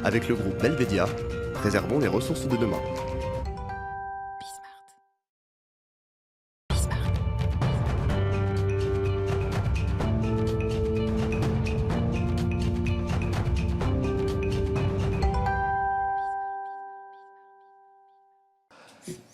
Avec le groupe Belvedia, préservons les ressources de demain.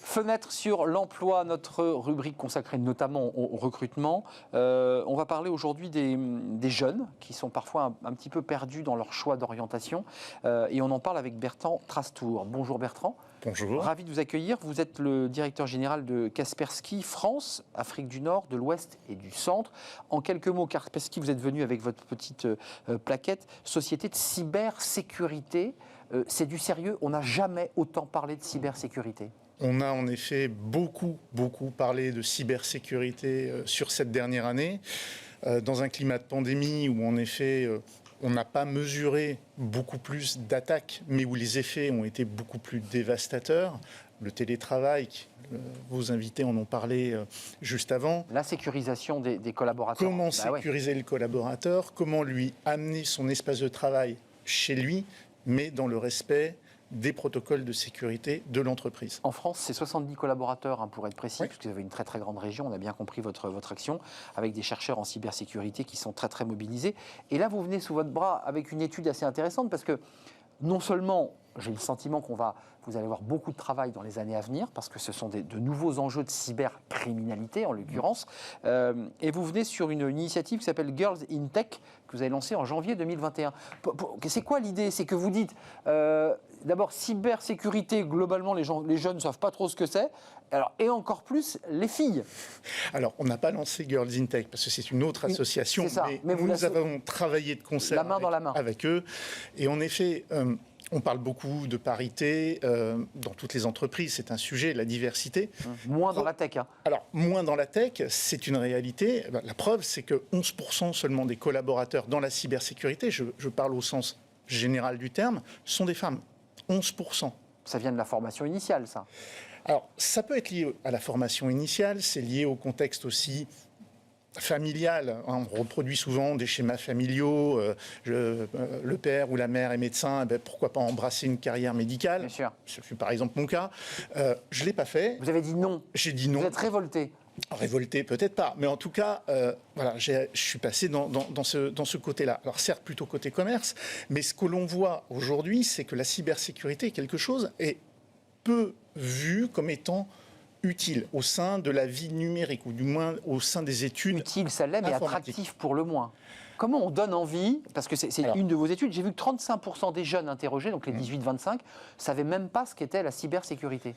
Fenêtre sur l'emploi, notre rubrique consacrée notamment au recrutement. On va parler aujourd'hui des jeunes qui sont parfois un petit peu perdus dans leur choix d'orientation. Et on en parle avec Bertrand Trastour. Bonjour Bertrand. Bonjour. Ravi de vous accueillir. Vous êtes le directeur général de Kaspersky France, Afrique du Nord, de l'Ouest et du Centre. En quelques mots, Kaspersky, vous êtes venu avec votre petite plaquette, société de cybersécurité. C'est du sérieux, on n'a jamais autant parlé de cybersécurité. On a en effet beaucoup parlé de cybersécurité sur cette dernière année, dans un climat de pandémie où en effet on n'a pas mesuré beaucoup plus d'attaques, mais où les effets ont été beaucoup plus dévastateurs. Le télétravail, vos invités en ont parlé juste avant. La sécurisation des collaborateurs. Comment sécuriser le collaborateur, comment lui amener son espace de travail chez lui, mais dans le respect des protocoles de sécurité de l'entreprise. En France, c'est 70 collaborateurs, pour être précis, oui. Parce que vous avez une très très grande région, on a bien compris votre action, avec des chercheurs en cybersécurité qui sont très très mobilisés. Et là, vous venez sous votre bras avec une étude assez intéressante, parce que non seulement j'ai le sentiment vous allez avoir beaucoup de travail dans les années à venir, parce que ce sont de nouveaux enjeux de cybercriminalité, en l'occurrence, et vous venez sur une initiative qui s'appelle Girls in Tech, que vous avez lancée en janvier 2021. C'est quoi l'idée? C'est que vous dites, d'abord, cybersécurité, globalement, les jeunes ne savent pas trop ce que c'est, alors, et encore plus les filles. Alors, on n'a pas lancé Girls in Tech, parce que c'est une autre association, mais nous avons travaillé de concert la main dans la main avec eux, et en effet... on parle beaucoup de parité dans toutes les entreprises, c'est un sujet, la diversité. Moins dans la tech. Alors, moins dans la tech, c'est une réalité. La preuve, c'est que 11% seulement des collaborateurs dans la cybersécurité, je parle au sens général du terme, sont des femmes. 11%. Ça vient de la formation initiale, ça? Alors, ça peut être lié à la formation initiale, c'est lié au contexte aussi familial. On reproduit souvent des schémas familiaux. Le père ou la mère est médecin, pourquoi pas embrasser une carrière médicale? Bien sûr. Ce fut par exemple mon cas. Je ne l'ai pas fait. Vous avez dit non. J'ai dit non. Vous êtes révolté. Révolté, peut-être pas. Mais en tout cas, voilà, je suis passé dans ce côté-là. Alors certes, plutôt côté commerce, mais ce que l'on voit aujourd'hui, c'est que la cybersécurité est quelque chose est peu vu comme étant utile au sein de la vie numérique, ou du moins au sein des études. Utile, ça l'est, mais attractif pour le moins. Comment on donne envie, parce que c'est une de vos études, j'ai vu que 35% des jeunes interrogés, donc les 18-25, ne savaient même pas ce qu'était la cybersécurité.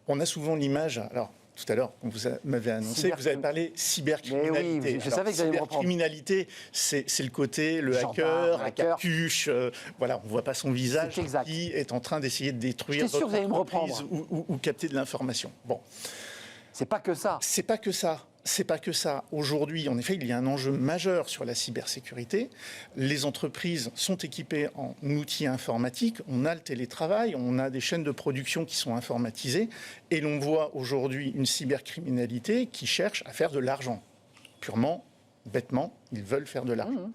On a souvent l'image, alors tout à l'heure, quand vous m'avez annoncé, vous avez parlé cybercriminalité. Oui, je savais que j'allais me reprendre. Cybercriminalité, c'est le côté, le hacker, la capuche, voilà, on ne voit pas son visage, qui est en train d'essayer de détruire votre entreprise ou capter de l'information. Bon. C'est pas que ça. C'est pas que ça. C'est pas que ça. Aujourd'hui, en effet, il y a un enjeu majeur sur la cybersécurité. Les entreprises sont équipées en outils informatiques. On a le télétravail, on a des chaînes de production qui sont informatisées. Et l'on voit aujourd'hui une cybercriminalité qui cherche à faire de l'argent. Purement, bêtement, ils veulent faire de l'argent.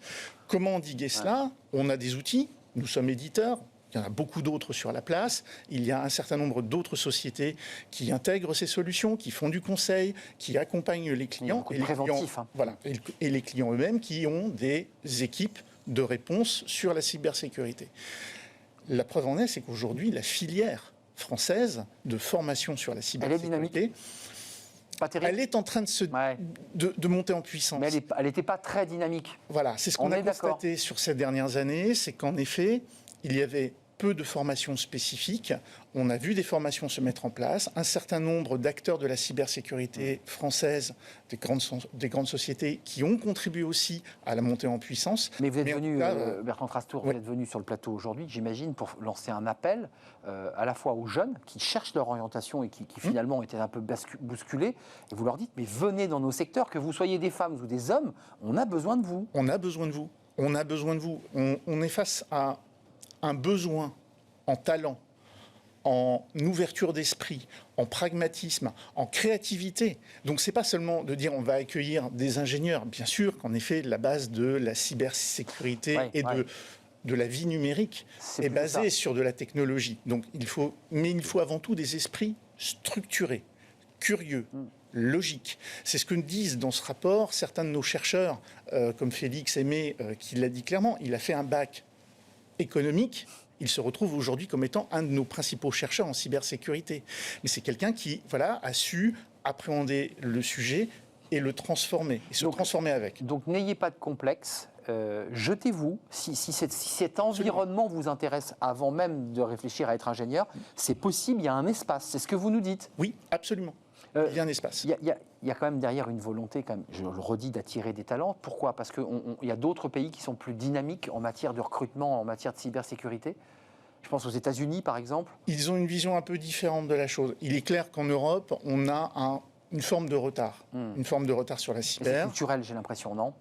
Comment endiguer cela? On a des outils. Nous sommes éditeurs. Il y en a beaucoup d'autres sur la place. Il y a un certain nombre d'autres sociétés qui intègrent ces solutions, qui font du conseil, qui accompagnent les clients. Et préventif. Voilà, et les clients eux-mêmes qui ont des équipes de réponse sur la cybersécurité. La preuve en est, c'est qu'aujourd'hui, la filière française de formation sur la cybersécurité, elle est en train de monter en puissance. Mais elle n'était pas très dynamique. Voilà, c'est ce qu'on a constaté sur ces dernières années, c'est qu'en effet, il y avait peu de formations spécifiques. On a vu des formations se mettre en place. Un certain nombre d'acteurs de la cybersécurité française, des grandes sociétés, qui ont contribué aussi à la montée en puissance. Mais vous êtes venu, Bertrand Trastour, vous êtes venu sur le plateau aujourd'hui, j'imagine, pour lancer un appel à la fois aux jeunes qui cherchent leur orientation et qui finalement ont été un peu bousculés. Et vous leur dites, mais venez dans nos secteurs, que vous soyez des femmes ou des hommes, on a besoin de vous. On a besoin de vous. On a besoin de vous. On est face à un besoin en talent, en ouverture d'esprit, en pragmatisme, en créativité. Donc c'est pas seulement de dire on va accueillir des ingénieurs. Bien sûr qu'en effet, la base de la cybersécurité est de de la vie numérique C'est est plus basé ça. sur de la technologie. Donc il faut avant tout des esprits structurés, curieux, logiques. C'est ce que disent dans ce rapport certains de nos chercheurs, comme Félix Aimé, qui l'a dit clairement. Il a fait un bac économique. Il se retrouve aujourd'hui comme étant un de nos principaux chercheurs en cybersécurité. Mais c'est quelqu'un qui a su appréhender le sujet et le transformer, et se transformer avec. Donc n'ayez pas de complexe, jetez-vous. Si cet environnement vous intéresse avant même de réfléchir à être ingénieur, c'est possible, il y a un espace, c'est ce que vous nous dites. Oui, absolument. Il y a un espace. Il y a quand même derrière une volonté, quand même, je le redis, d'attirer des talents. Pourquoi ? Parce qu'il y a d'autres pays qui sont plus dynamiques en matière de recrutement, en matière de cybersécurité. Je pense aux États-Unis, par exemple. Ils ont une vision un peu différente de la chose. Il est clair qu'en Europe, on a une forme de retard. Une forme de retard sur la C'est cyber. culturel, j'ai l'impression, non ?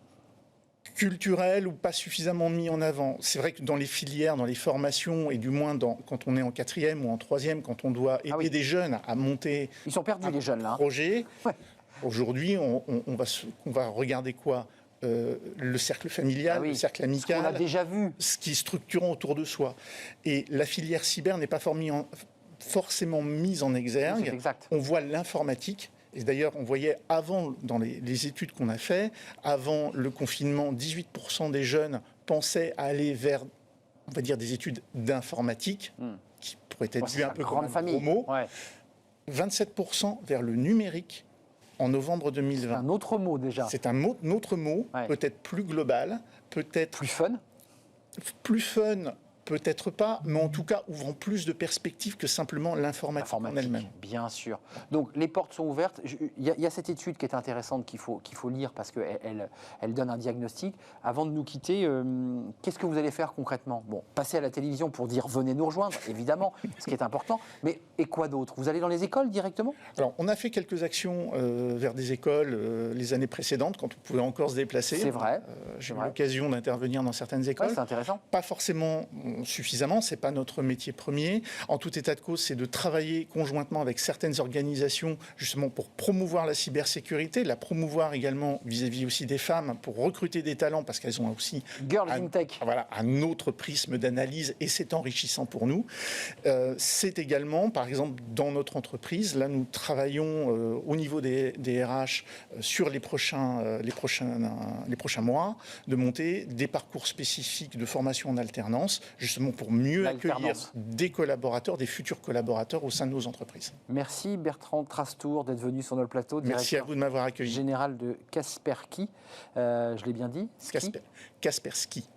Culturel ou pas suffisamment mis en avant. C'est vrai que dans les filières, dans les formations, et du moins quand on est en 4e ou en 3e, quand on doit aider des jeunes à monter Ils sont perdus, les jeunes, là. projet, Ouais. aujourd'hui, on va regarder quoi le cercle familial, le cercle amical, on a déjà vu. ce qui est structurant autour de soi. Et la filière cyber n'est pas forcément mise en exergue. C'est exact. On voit l'informatique. Et d'ailleurs, on voyait avant, dans les études qu'on a faites, avant le confinement, 18% des jeunes pensaient aller vers, on va dire, des études d'informatique, qui pourraient être vues un peu comme un gros mot. Ouais. 27% vers le numérique en novembre 2020. Un autre mot, déjà. C'est un autre mot, Ouais. peut-être plus global, peut-être Plus fun. plus fun, peut-être pas, mais en tout cas ouvrant plus de perspectives que simplement l'informatique en elle-même. Bien sûr. Donc les portes sont ouvertes. Il y a cette étude qui est intéressante qu'il faut lire parce qu'elle donne un diagnostic. Avant de nous quitter, qu'est-ce que vous allez faire concrètement ? Bon, passer à la télévision pour dire venez nous rejoindre, évidemment, ce qui est important. Mais et quoi d'autre ? Vous allez dans les écoles directement ? Alors, on a fait quelques actions vers des écoles les années précédentes, quand on pouvait encore se déplacer. C'est vrai. J'ai eu l'occasion d'intervenir dans certaines écoles. Ouais, c'est intéressant. Pas forcément suffisamment, c'est pas notre métier premier. En tout état de cause, c'est de travailler conjointement avec certaines organisations, justement pour promouvoir la cybersécurité, la promouvoir également vis-à-vis aussi des femmes, pour recruter des talents, parce qu'elles ont aussi Girls in Tech. Voilà, un autre prisme d'analyse, et c'est enrichissant pour nous. C'est également, par exemple, dans notre entreprise, là nous travaillons au niveau des RH sur les prochains mois, de monter des parcours spécifiques de formation en alternance, justement pour mieux accueillir des collaborateurs, des futurs collaborateurs au sein de nos entreprises. Merci Bertrand Trastour d'être venu sur notre plateau. Merci à vous de m'avoir accueilli. Général de Kaspersky, je l'ai bien dit. Kaspersky.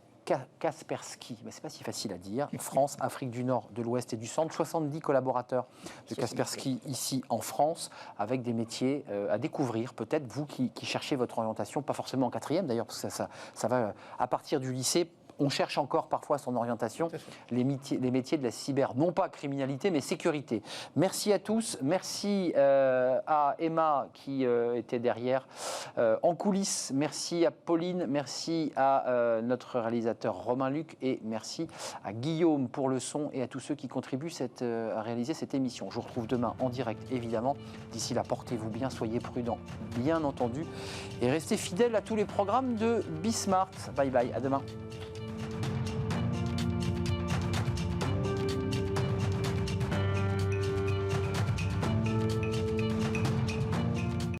Kaspersky, c'est pas si facile à dire. France, Afrique du Nord, de l'Ouest et du Centre. 70 collaborateurs de Kaspersky ici en France, avec des métiers à découvrir. Peut-être vous qui cherchez votre orientation, pas forcément en 4e d'ailleurs, parce que ça va à partir du lycée. On cherche encore parfois son orientation, les métiers de la cyber, non pas criminalité, mais sécurité. Merci à tous. Merci à Emma qui était derrière en coulisses. Merci à Pauline. Merci à notre réalisateur Romain Luc. Et merci à Guillaume pour le son et à tous ceux qui contribuent à réaliser cette émission. Je vous retrouve demain en direct, évidemment. D'ici là, portez-vous bien, soyez prudents, bien entendu. Et restez fidèles à tous les programmes de Bismart. Bye bye, à demain.